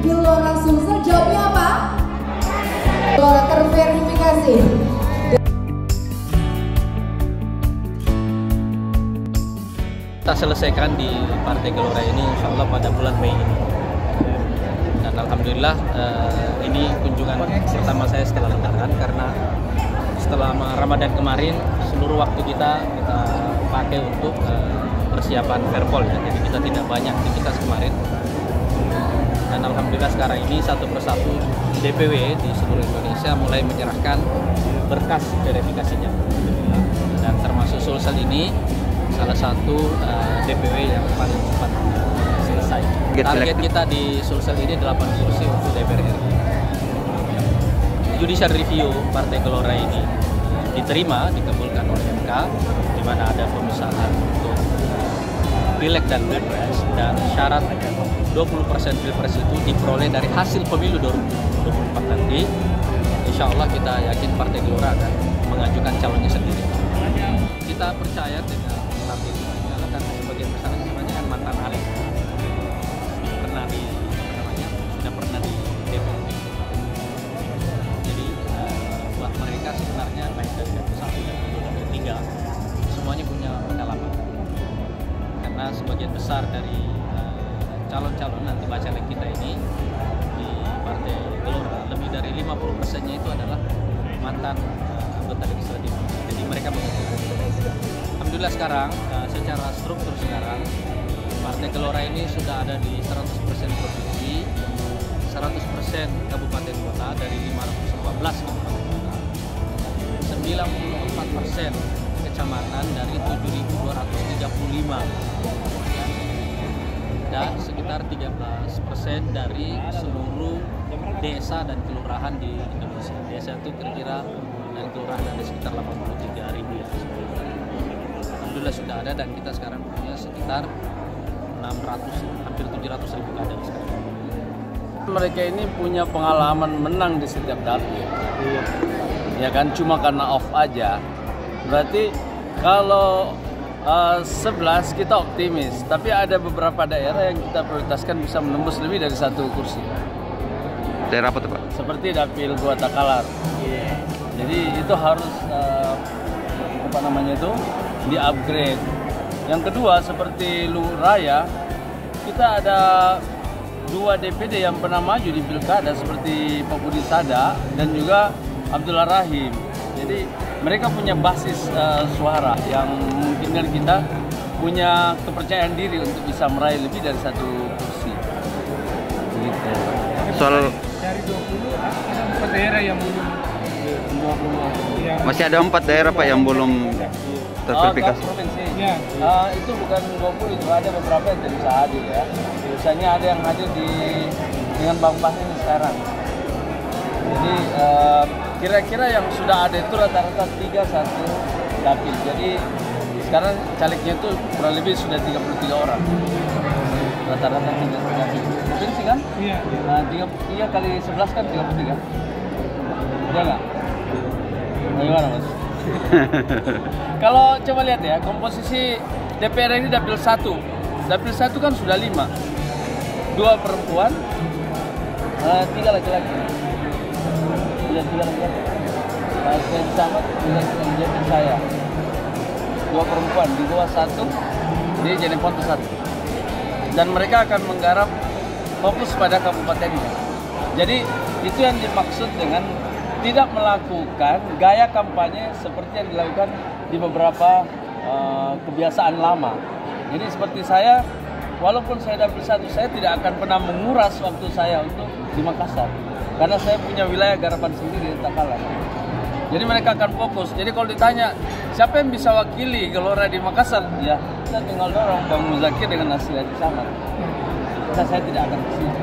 Gelora Sulsel, jawabnya apa? Gelora terverifikasi. Kita selesaikan di Partai Gelora ini insya Allah pada bulan Mei ini. Dan alhamdulillah ini kunjungan pertama saya setelah Lebaran, karena setelah Ramadan kemarin seluruh waktu kita pakai untuk persiapan Verpol ya. Jadi kita tidak banyak aktivitas kemarin. Dan alhamdulillah sekarang ini satu persatu DPW di seluruh Indonesia mulai menyerahkan berkas verifikasinya. Dan termasuk Sulsel ini salah satu DPW yang paling cepat selesai. Target kita di Sulsel ini 8 kursi untuk DPR RI. Judicial review Partai Gelora ini diterima, dikabulkan oleh MK, di mana ada pemisahan untuk Pileg dan Pilpres, dan syarat 20% Pilpres itu diperoleh dari hasil pemilu 2024 nanti. Insya Allah kita yakin Partai Gelora akan mengajukan calonnya sendiri. Kita percaya dengan partai itu, karena sebagian besar sebenarnya kan mantan alek, sudah pernah di DPR. Jadi buat mereka sebenarnya baik dari satu dan dari tiga semuanya punya pengalaman. Karena sebagian besar dari calon-calon nanti bacalek kita ini di Partai Gelora, lebih dari 50%-nya itu adalah mantan anggota legislatif. Jadi mereka bekerja. Alhamdulillah sekarang secara struktur sekarang Partai Gelora ini sudah ada di 100% provinsi, 100% kabupaten kota dari 514 kabupaten kota, 94% kecamatan dari 7.235, dan sekitar 13% dari seluruh desa dan kelurahan di Indonesia. Desa itu kira-kira dan kelurahan ada sekitar 83.000 ya. Alhamdulillah sudah ada, dan kita sekarang punya sekitar 600, hampir 700.000 kader sekarang. Mereka ini punya pengalaman menang di setiap dapil. Ya kan, cuma karena off aja. Berarti kalau 11 kita optimis, tapi ada beberapa daerah yang kita prioritaskan bisa menembus lebih dari 1 kursi. Daerah apa tuh Pak? Seperti dapil Gua Takalar. Jadi itu harus di-upgrade. Yang kedua seperti Luraya, kita ada 2 DPD yang pernah maju di pilkada seperti Pak Budi Sada dan juga Abdullah Rahim. Jadi mereka punya basis suara yang memungkinkan kita punya kepercayaan diri untuk bisa meraih lebih dari 1 kursi. Gitu. Soal dari 20 ada 4 daerah yang belum 20. masih ada 4 daerah Pak yang belum terverifikasi. Provinsi. Ya. Itu bukan 20, itu ada beberapa yang tidak bisa hadir ya. Biasanya ada yang hadir dengan Bang Bahnin sekarang. Jadi kira-kira yang sudah ada itu rata-rata 31 dapil. Jadi sekarang calegnya itu kurang lebih sudah 33 orang. Rata-rata 33 dapil. Provinsi kan? Iya. Nah, 3 kali 11 kan 33. Udah nggak? Bagaimana Mas? Kalau coba lihat ya, komposisi DPR ini dapil 1. Dapil 1 kan sudah 5. 2 perempuan, 3 laki-laki. 3 laki-laki. Saya sama, 3 laki-laki saya. 2 perempuan, di bawah 1, di Jeneponto 1. Dan mereka akan menggarap fokus pada kabupatennya. Jadi itu yang dimaksud dengan tidak melakukan gaya kampanye seperti yang dilakukan di beberapa kebiasaan lama. Jadi seperti saya, walaupun saya dapil 1, saya tidak akan pernah menguras waktu saya untuk di Makassar. Karena saya punya wilayah garapan sendiri di Takalar. Jadi mereka akan fokus. Jadi kalau ditanya, siapa yang bisa wakili Gelora di Makassar? Ya, kita tinggal dorong Bang Muzakir dengan Nasir Haji Samad. Saya tidak akan ke sini.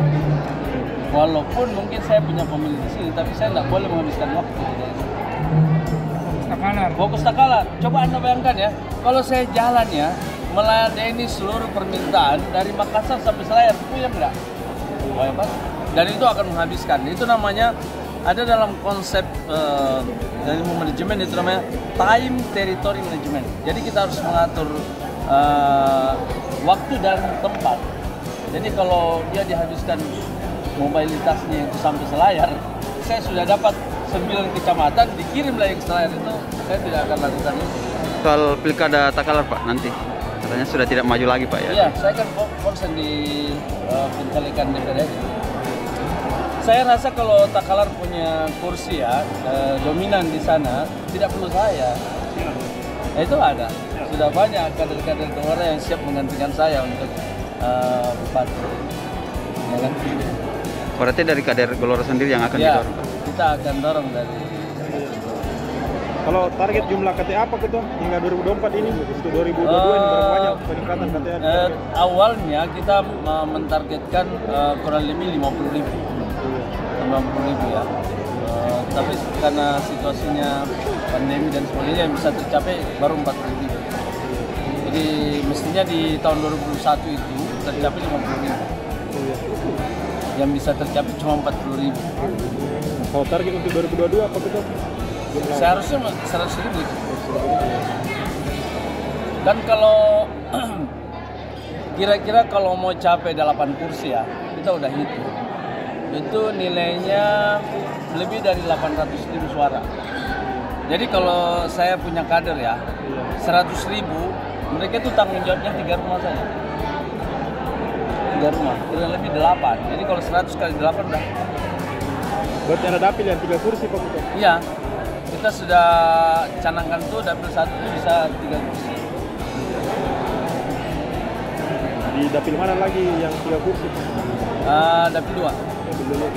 Walaupun mungkin saya punya pemilih di sini, tapi saya tidak boleh menghabiskan waktu di daerah. Takalar. Fokus Takalar. Coba Anda bayangkan ya, kalau saya jalan ya, melayani seluruh permintaan dari Makassar sampai Selayar, puyeng enggak? Puyeng Pak. Dan itu akan menghabiskan. Itu namanya, ada dalam konsep dari manajemen, itu namanya time territory management. Jadi kita harus mengatur waktu dan tempat. Jadi kalau dia dihabiskan mobilitasnya itu sampai Selayar, saya sudah dapat 9 kecamatan, dikirim lagi ke Selayar, itu saya tidak akan lakukan itu. Soal pilkada Takalar Pak nanti, katanya sudah tidak maju lagi Pak ya? Iya, saya kan konsen di pencalekan DPR. Saya rasa kalau Takalar punya kursi ya, dominan di sana, tidak perlu saya. Itu ada. Sudah banyak kader-kader Gelora yang siap menggantikan saya untuk bupati. Ya kan? Berarti dari kader Gelora sendiri yang akan Ya, didorong Pak? kita akan dorong dari. Kalau target jumlah KTA apa Ketua hingga 2024 ini? Itu 2022 ini berapa banyak peningkatan KTA? Awalnya kita mentargetkan kurang lebih 50.000 ya. Tapi karena situasinya pandemi dan sebagainya yang bisa tercapai baru 40.000. Jadi mestinya di tahun 2021 itu tercapai 50.000. Yang bisa tercapai cuma 40.000. Kalau target untuk 2022 apa Ketua? Seharusnya 100.000 itu. Dan kalau kira-kira kalau mau capai 8 kursi ya, kita udah hitung. Itu nilainya lebih dari 800.000 suara. Jadi kalau saya punya kader ya, 100.000, mereka itu tanggung jawabnya 3 rumah saja. 3 rumah, kurang lebih 8. Jadi kalau 100 kali 8 udah. Berarti ada dapil yang 3 kursi Pak Ketua? Iya, kita sudah canangkan tuh dapil 1 bisa 3 kursi. Di dapil mana lagi yang 3 kursi? Dapil 2. Dapil 2.